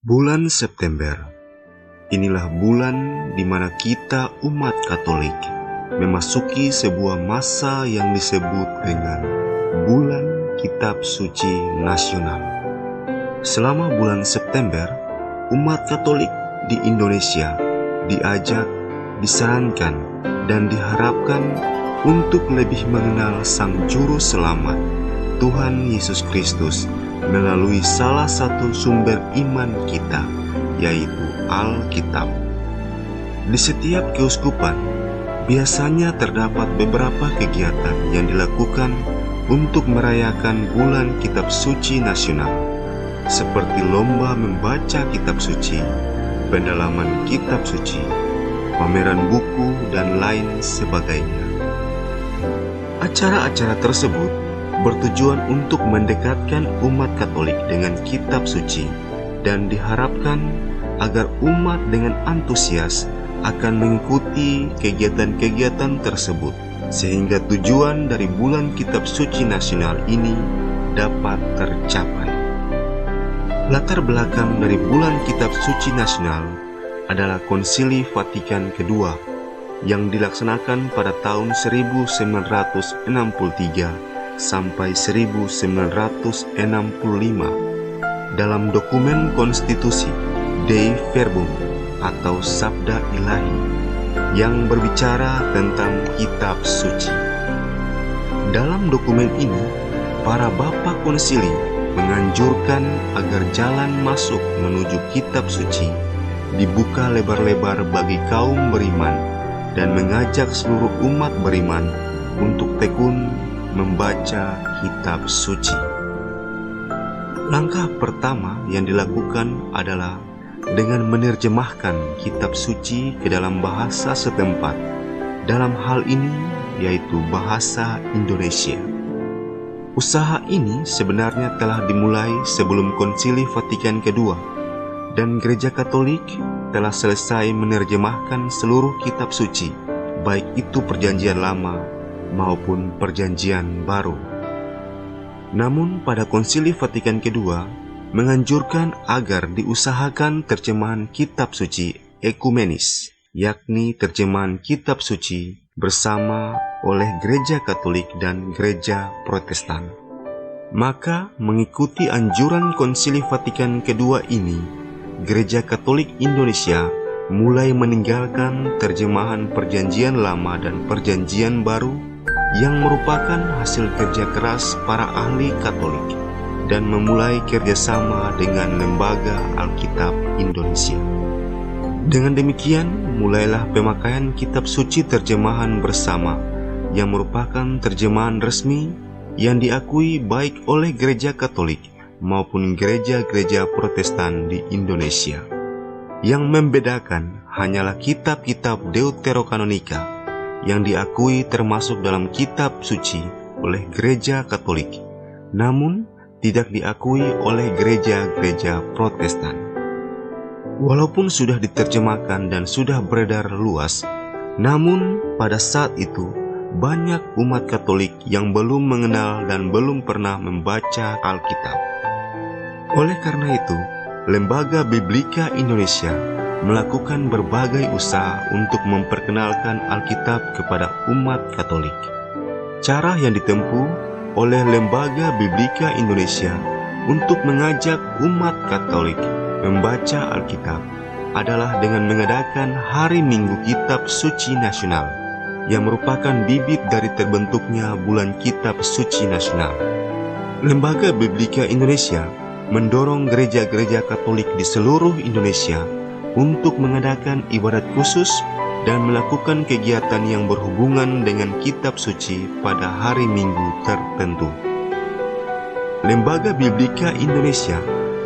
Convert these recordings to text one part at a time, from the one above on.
Bulan September, inilah bulan di mana kita umat Katolik memasuki sebuah masa yang disebut dengan Bulan Kitab Suci Nasional. Selama bulan September, umat Katolik di Indonesia diajak, disarankan, dan diharapkan untuk lebih mengenal Sang Juru Selamat, Tuhan Yesus Kristus, melalui salah satu sumber iman kita, yaitu Alkitab. Di setiap keuskupan, biasanya terdapat beberapa kegiatan yang dilakukan untuk merayakan bulan Kitab Suci Nasional, seperti lomba membaca Kitab Suci, pendalaman Kitab Suci, pameran buku, dan lain sebagainya. Acara-acara tersebut bertujuan untuk mendekatkan umat Katolik dengan Kitab Suci dan diharapkan agar umat dengan antusias akan mengikuti kegiatan-kegiatan tersebut sehingga tujuan dari bulan Kitab Suci Nasional ini dapat tercapai. Latar belakang dari bulan Kitab Suci Nasional adalah Konsili Vatikan II yang dilaksanakan pada tahun 1963 sampai 1965 dalam dokumen konstitusi Dei Verbum atau Sabda Ilahi yang berbicara tentang Kitab Suci. Dalam dokumen ini, para Bapa Konsili menganjurkan agar jalan masuk menuju Kitab Suci dibuka lebar-lebar bagi kaum beriman dan mengajak seluruh umat beriman untuk tekun membaca Kitab Suci. Langkah pertama yang dilakukan adalah dengan menerjemahkan Kitab Suci ke dalam bahasa setempat, dalam hal ini yaitu bahasa Indonesia. Usaha ini sebenarnya telah dimulai sebelum Konsili Vatikan II, dan Gereja Katolik telah selesai menerjemahkan seluruh Kitab Suci, baik itu Perjanjian Lama maupun Perjanjian Baru. Namun pada Konsili Vatikan II menganjurkan agar diusahakan terjemahan Kitab Suci ekumenis, yakni terjemahan Kitab Suci bersama oleh Gereja Katolik dan Gereja Protestan. Maka mengikuti anjuran Konsili Vatikan II ini, Gereja Katolik Indonesia mulai meninggalkan terjemahan Perjanjian Lama dan Perjanjian Baru yang merupakan hasil kerja keras para ahli Katolik dan memulai kerjasama dengan Lembaga Alkitab Indonesia. Dengan demikian, mulailah pemakaian Kitab Suci terjemahan bersama yang merupakan terjemahan resmi yang diakui baik oleh Gereja Katolik maupun gereja-gereja Protestan di Indonesia. Yang membedakan hanyalah kitab-kitab Deuterokanonika yang diakui termasuk dalam Kitab Suci oleh Gereja Katolik, namun tidak diakui oleh gereja-gereja Protestan. Walaupun sudah diterjemahkan dan sudah beredar luas, namun pada saat itu banyak umat Katolik yang belum mengenal dan belum pernah membaca Alkitab. Oleh karena itu, Lembaga Biblika Indonesia melakukan berbagai usaha untuk memperkenalkan Alkitab kepada umat Katolik. Cara yang ditempuh oleh Lembaga Biblika Indonesia untuk mengajak umat Katolik membaca Alkitab adalah dengan mengadakan Hari Minggu Kitab Suci Nasional yang merupakan bibit dari terbentuknya bulan Kitab Suci Nasional. Lembaga Biblika Indonesia mendorong gereja-gereja Katolik di seluruh Indonesia untuk mengadakan ibadat khusus dan melakukan kegiatan yang berhubungan dengan Kitab Suci pada hari Minggu tertentu. Lembaga Biblika Indonesia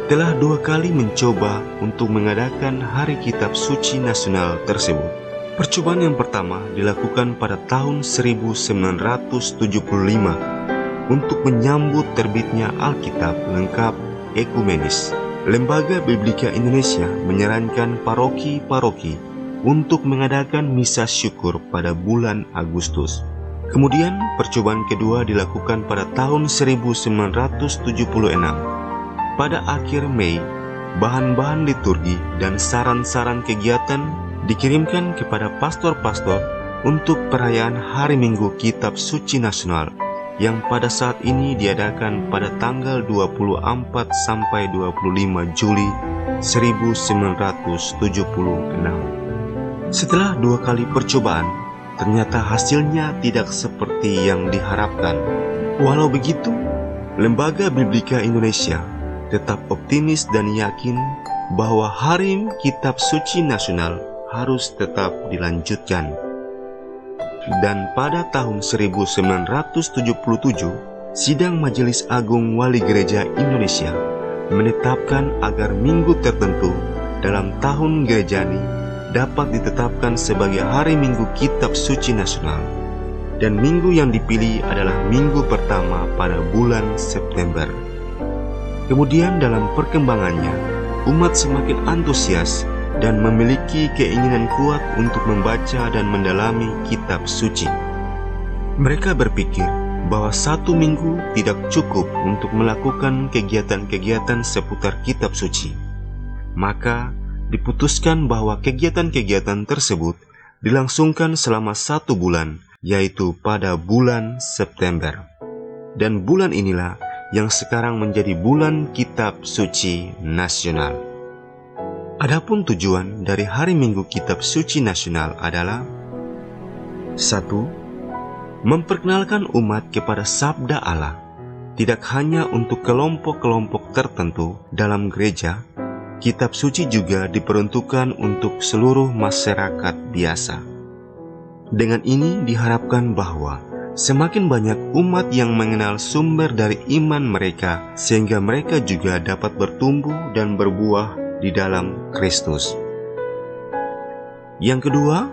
telah 2 kali mencoba untuk mengadakan Hari Kitab Suci Nasional tersebut. Percobaan yang pertama dilakukan pada tahun 1975 untuk menyambut terbitnya Alkitab lengkap ekumenis. Lembaga Biblika Indonesia menyarankan paroki-paroki untuk mengadakan misa syukur pada bulan Agustus. Kemudian percobaan kedua dilakukan pada tahun 1976. Pada akhir Mei bahan-bahan liturgi dan saran-saran kegiatan dikirimkan kepada pastor-pastor untuk perayaan Hari Minggu Kitab Suci Nasional yang pada saat ini diadakan pada tanggal 24 sampai 25 Juli 1976. Setelah 2 kali percobaan, ternyata hasilnya tidak seperti yang diharapkan. Walau begitu, Lembaga Biblika Indonesia tetap optimis dan yakin bahwa Hari Kitab Suci Nasional harus tetap dilanjutkan. Dan pada tahun 1977, Sidang Majelis Agung Wali Gereja Indonesia menetapkan agar minggu tertentu dalam tahun gerejani dapat ditetapkan sebagai Hari Minggu Kitab Suci Nasional. Dan minggu yang dipilih adalah minggu pertama pada bulan September. Kemudian dalam perkembangannya, umat semakin antusias dan memiliki keinginan kuat untuk membaca dan mendalami kitab suci. Mereka berpikir bahwa 1 minggu tidak cukup untuk melakukan kegiatan-kegiatan seputar kitab suci. Maka diputuskan bahwa kegiatan-kegiatan tersebut dilangsungkan selama 1 bulan, yaitu pada bulan September. Dan bulan inilah yang sekarang menjadi bulan Kitab Suci Nasional. Adapun tujuan dari Hari Minggu Kitab Suci Nasional adalah 1. Memperkenalkan umat kepada Sabda Allah, tidak hanya untuk kelompok-kelompok tertentu dalam gereja. Kitab suci juga diperuntukkan untuk seluruh masyarakat biasa. Dengan ini diharapkan bahwa semakin banyak umat yang mengenal sumber dari iman mereka, sehingga mereka juga dapat bertumbuh dan berbuah di dalam Kristus. Yang kedua,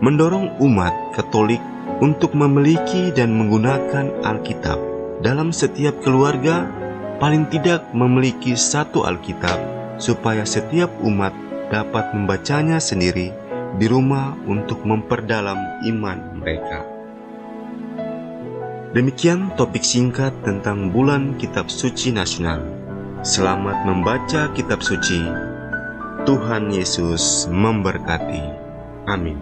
mendorong umat Katolik untuk memiliki dan menggunakan Alkitab. Dalam setiap keluarga, paling tidak memiliki 1 Alkitab, supaya setiap umat dapat membacanya sendiri di rumah untuk memperdalam iman mereka. Demikian topik singkat tentang bulan Kitab Suci Nasional. Selamat membaca kitab suci. Tuhan Yesus memberkati. Amin.